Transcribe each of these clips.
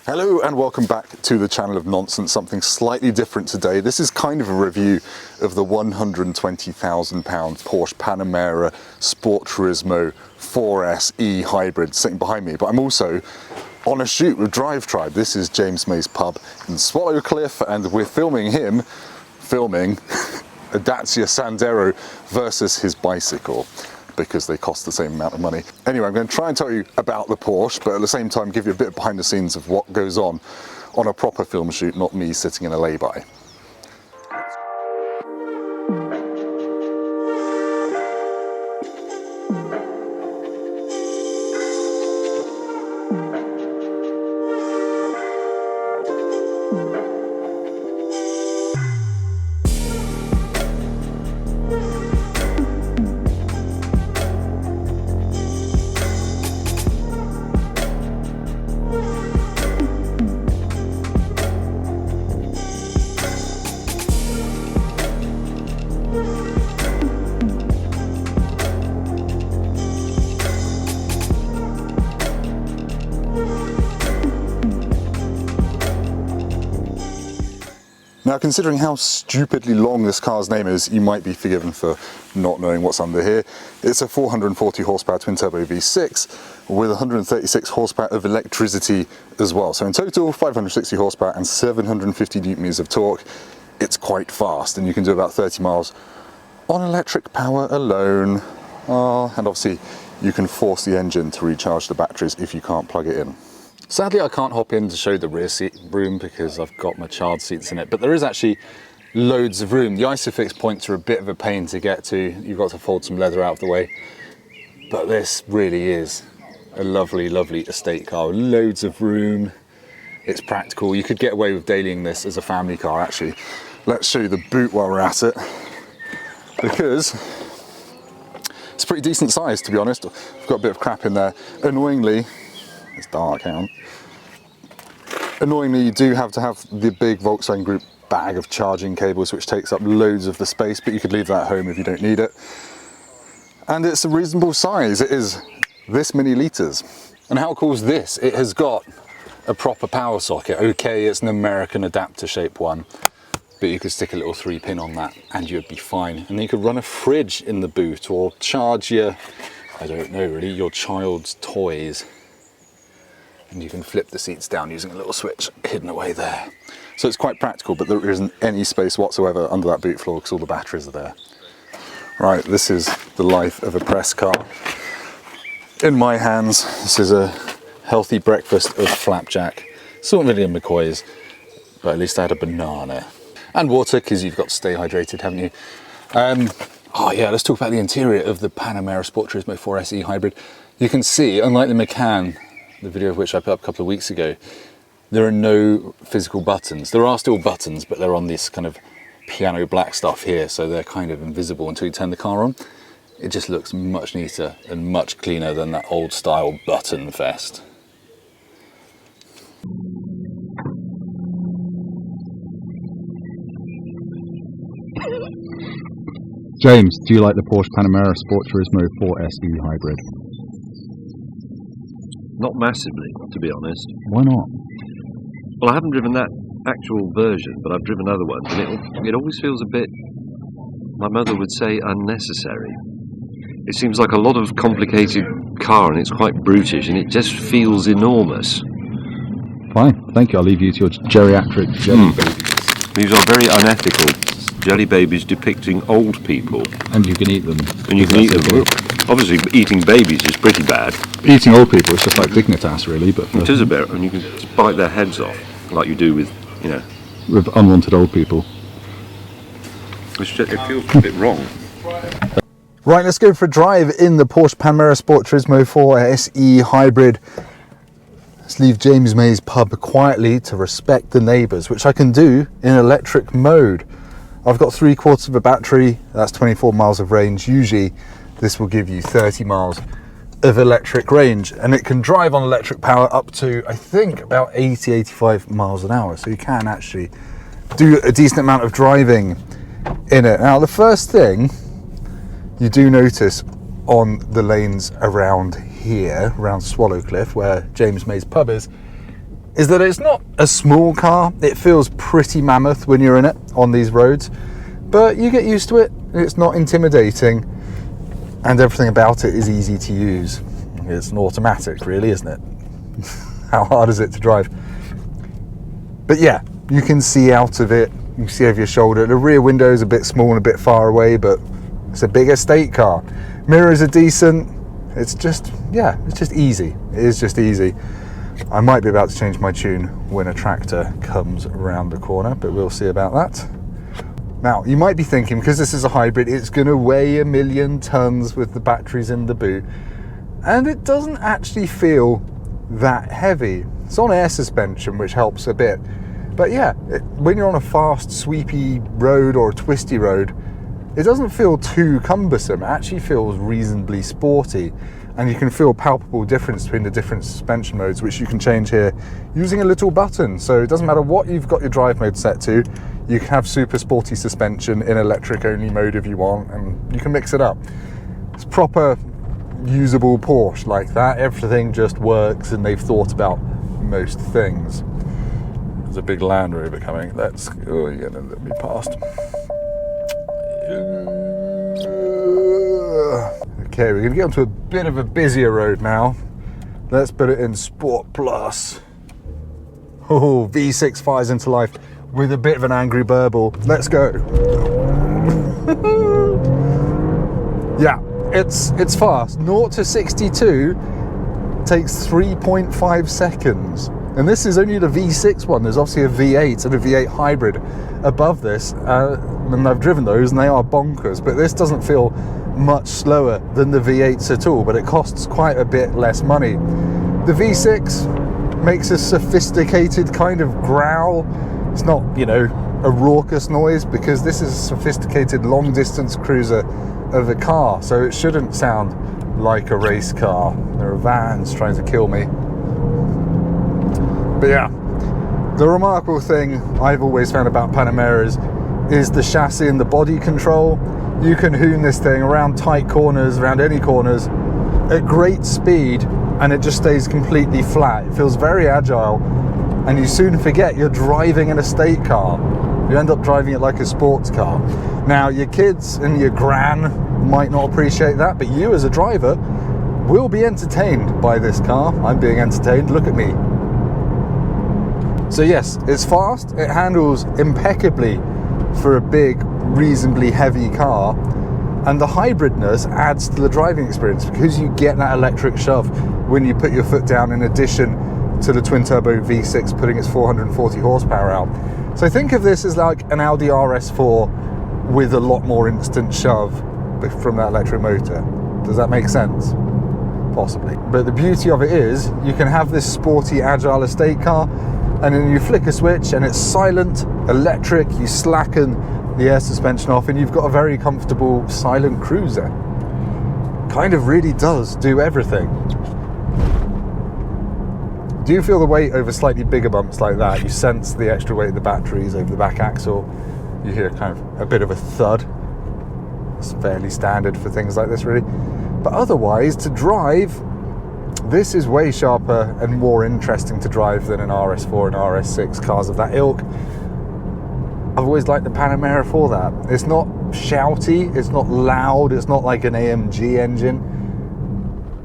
Hello and welcome back to the channel of nonsense, something slightly different today. This is kind of a review of the £120,000 Porsche Panamera Sport Turismo 4S E Hybrid sitting behind me, but I'm also on a shoot with DriveTribe. This is James May's pub in Swallow Cliff and we're filming a Dacia Sandero versus his bicycle, because they cost the same amount of money. Anyway, I'm going to try and tell you about the Porsche, but at the same time give you a bit behind the scenes of what goes on a proper film shoot, not me sitting in a lay-by. Now, considering how stupidly long this car's name is, you might be forgiven for not knowing what's under here. It's a 440 horsepower twin-turbo V6 with 136 horsepower of electricity as well. So in total, 560 horsepower and 750 newton-meters of torque. It's quite fast, and you can do about 30 miles on electric power alone. And obviously, you can force the engine to recharge the batteries if you can't plug it in. Sadly, I can't hop in to show the rear seat room because I've got my child seats in it, but there is actually loads of room. The Isofix points are a bit of a pain to get to. You've got to fold some leather out of the way, but this really is a lovely, lovely estate car. Loads of room. It's practical. You could get away with dailying this as a family car, actually. Let's show you the boot while we're at it, because it's pretty decent size, to be honest. I've got a bit of crap in there. Annoyingly, it's dark, hang on. Annoyingly, you do have to have the big Volkswagen Group bag of charging cables, which takes up loads of the space, but you could leave that at home if you don't need it. And it's a reasonable size. It is this many litres. And how cool is this? It has got a proper power socket. Okay, it's an American adapter shape one, but you could stick a little 3-pin on that and you'd be fine. And then you could run a fridge in the boot or charge your, I don't know really, your child's toys. And you can flip the seats down using a little switch hidden away there. So it's quite practical, but there isn't any space whatsoever under that boot floor because all the batteries are there. Right, this is the life of a press car. In my hands, this is a healthy breakfast of flapjack. Sort of William McCoy's, but at least I had a banana. And water, because you've got to stay hydrated, haven't you? Oh yeah, let's talk about the interior of the Panamera Sport Turismo 4S E Hybrid. You can see, unlike the Macan, the video of which I put up a couple of weeks ago, there are no physical buttons. There are still buttons, but they're on this kind of piano black stuff here, so they're kind of invisible until you turn the car on. It just looks much neater and much cleaner than that old style button fest. James, do you like the Porsche Panamera Sport Turismo 4S E Hybrid? Not massively, to be honest. Why not? Well, I haven't driven that actual version, but I've driven other ones, and it always feels a bit, my mother would say, unnecessary. It seems like a lot of complicated car, and it's quite brutish, and it just feels enormous. Fine, thank you. I'll leave you to your geriatric jelly babies. These are very unethical jelly babies depicting old people. And you can eat them. And you can eat them. Obviously, eating babies is pretty bad. Eating old people is just like Dignitas, really. But it is a bit, and you can just bite their heads off, like you do with, you know, with unwanted old people. It feels a bit wrong. Right, let's go for a drive in the Porsche Panamera Sport Turismo 4S E Hybrid. Let's leave James May's pub quietly to respect the neighbours, which I can do in electric mode. I've got 3/4 of a battery, that's 24 miles of range. Usually this will give you 30 miles of electric range, and it can drive on electric power up to, I think, about 80-85 miles an hour. So you can actually do a decent amount of driving in it. Now, the first thing you do notice on the lanes around here, around Swallow Cliff, where James May's pub is is that it's not a small car. It feels pretty mammoth when you're in it on these roads, but you get used to it. It's not intimidating, and everything about it is easy to use. It's an automatic, really, isn't it? How hard is it to drive? But yeah, you can see out of it. You can see over your shoulder. The rear window is a bit small and a bit far away, but it's a big estate car. Mirrors are decent. It's just, yeah, it's just easy. It is just easy. I might be about to change my tune when a tractor comes around the corner, but we'll see about that. Now, you might be thinking, because this is a hybrid, it's going to weigh 1,000,000 tons with the batteries in the boot, and it doesn't actually feel that heavy. It's on air suspension, which helps a bit. But yeah, when you're on a fast, sweepy road or a twisty road, it doesn't feel too cumbersome. It actually feels reasonably sporty, and you can feel a palpable difference between the different suspension modes, which you can change here using a little button. So it doesn't matter what you've got your drive mode set to, you can have super sporty suspension in electric only mode if you want, and you can mix it up. It's proper usable Porsche like that. Everything just works, and they've thought about most things. There's a big Land Rover coming. Oh, you're gonna let me past. Okay, we're gonna get onto a bit of a busier road now. Let's put it in Sport Plus. Oh, V6 fires into life with a bit of an angry burble. Let's go. Yeah, it's fast. 0 to 62 takes 3.5 seconds. And this is only the V6 one. There's obviously a V8 and a V8 hybrid above this, and I've driven those and they are bonkers, but this doesn't feel much slower than the V8s at all, but it costs quite a bit less money. The V6 makes a sophisticated kind of growl. It's not, you know, a raucous noise, because this is a sophisticated long distance cruiser of a car, so it shouldn't sound like a race car. There are vans trying to kill me. But yeah, the remarkable thing I've always found about Panameras is the chassis and the body control. You can hoon this thing around tight corners, around any corners, at great speed, and it just stays completely flat. It feels very agile, and you soon forget you're driving an estate car. You end up driving it like a sports car. Now, your kids and your gran might not appreciate that, but you as a driver will be entertained by this car. I'm being entertained, look at me. So yes, it's fast, it handles impeccably for a big, reasonably heavy car, and the hybridness adds to the driving experience because you get that electric shove when you put your foot down, in addition to the twin-turbo V6 putting its 440 horsepower out. So think of this as like an Audi RS4 with a lot more instant shove from that electric motor. Does that make sense? Possibly. But the beauty of it is you can have this sporty, agile estate car, and then you flick a switch and it's silent, electric, you slacken the air suspension off, and you've got a very comfortable silent cruiser. Kind of really does do everything. Do you feel the weight over slightly bigger bumps like that? You sense the extra weight of the batteries over the back axle. You hear kind of a bit of a thud. It's fairly standard for things like this, really. But otherwise, to drive, this is way sharper and more interesting to drive than an RS4 and RS6 cars of that ilk. I've always liked the Panamera for that. It's not shouty, it's not loud, it's not like an AMG engine,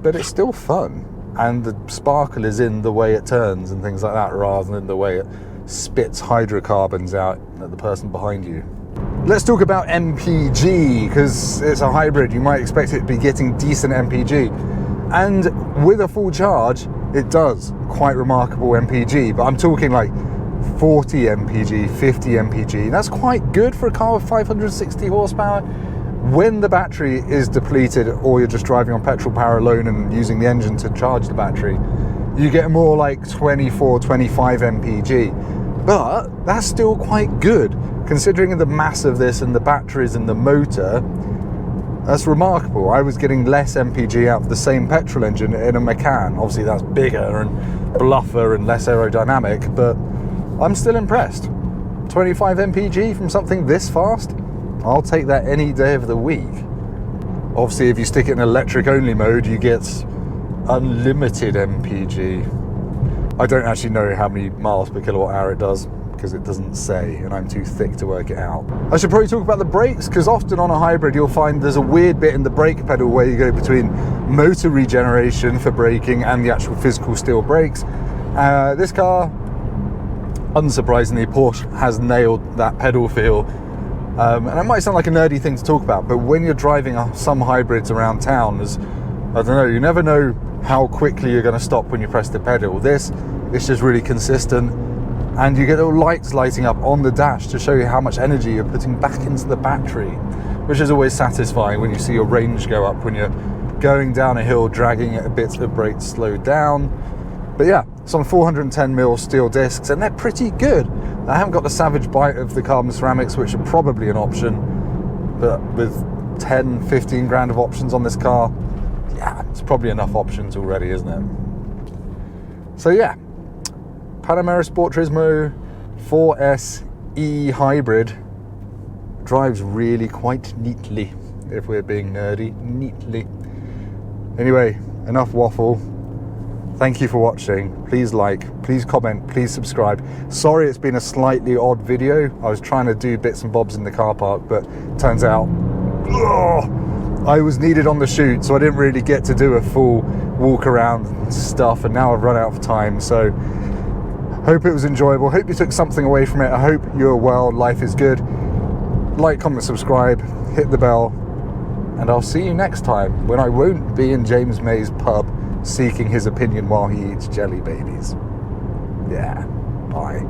but it's still fun. And the sparkle is in the way it turns and things like that, rather than the way it spits hydrocarbons out at the person behind you. Let's talk about MPG, because it's a hybrid. You might expect it to be getting decent MPG. And with a full charge, it does quite remarkable MPG, but I'm talking like 40 MPG, 50 MPG. That's quite good for a car with 560 horsepower. When the battery is depleted, or you're just driving on petrol power alone and using the engine to charge the battery, you get more like 24, 25 MPG. But that's still quite good, considering the mass of this and the batteries and the motor. That's remarkable. I was getting less MPG out of the same petrol engine in a Macan. Obviously that's bigger and bluffer and less aerodynamic, but I'm still impressed. 25 MPG from something this fast? I'll take that any day of the week. Obviously, if you stick it in electric only mode, you get unlimited MPG. I don't actually know how many miles per kilowatt hour it does, because it doesn't say, and I'm too thick to work it out. I should probably talk about the brakes, because often on a hybrid you'll find there's a weird bit in the brake pedal where you go between motor regeneration for braking and the actual physical steel brakes. This car, unsurprisingly, Porsche has nailed that pedal feel. And it might sound like a nerdy thing to talk about, but when you're driving some hybrids around town, I don't know, you never know how quickly you're going to stop when you press the pedal. This is just really consistent, and you get little lights lighting up on the dash to show you how much energy you're putting back into the battery, which is always satisfying when you see your range go up when you're going down a hill, dragging it a bit, the brakes slowed down. But yeah, some 410mm steel discs, and they're pretty good. I haven't got the savage bite of the carbon ceramics, which are probably an option, but with 10-15 grand of options on this car, yeah, it's probably enough options already, isn't it? So yeah, Panamera Sport Turismo 4SE Hybrid drives really quite neatly, if we're being nerdy, neatly. Anyway, enough waffle. Thank you for watching. Please like, please comment, please subscribe. Sorry it's been a slightly odd video. I was trying to do bits and bobs in the car park, but turns out I was needed on the shoot, so I didn't really get to do a full walk around and stuff, and now I've run out of time. So hope it was enjoyable. Hope you took something away from it. I hope you're well, life is good. Like, comment, subscribe, hit the bell, and I'll see you next time when I won't be in James May's pub seeking his opinion while he eats jelly babies. Yeah, bye.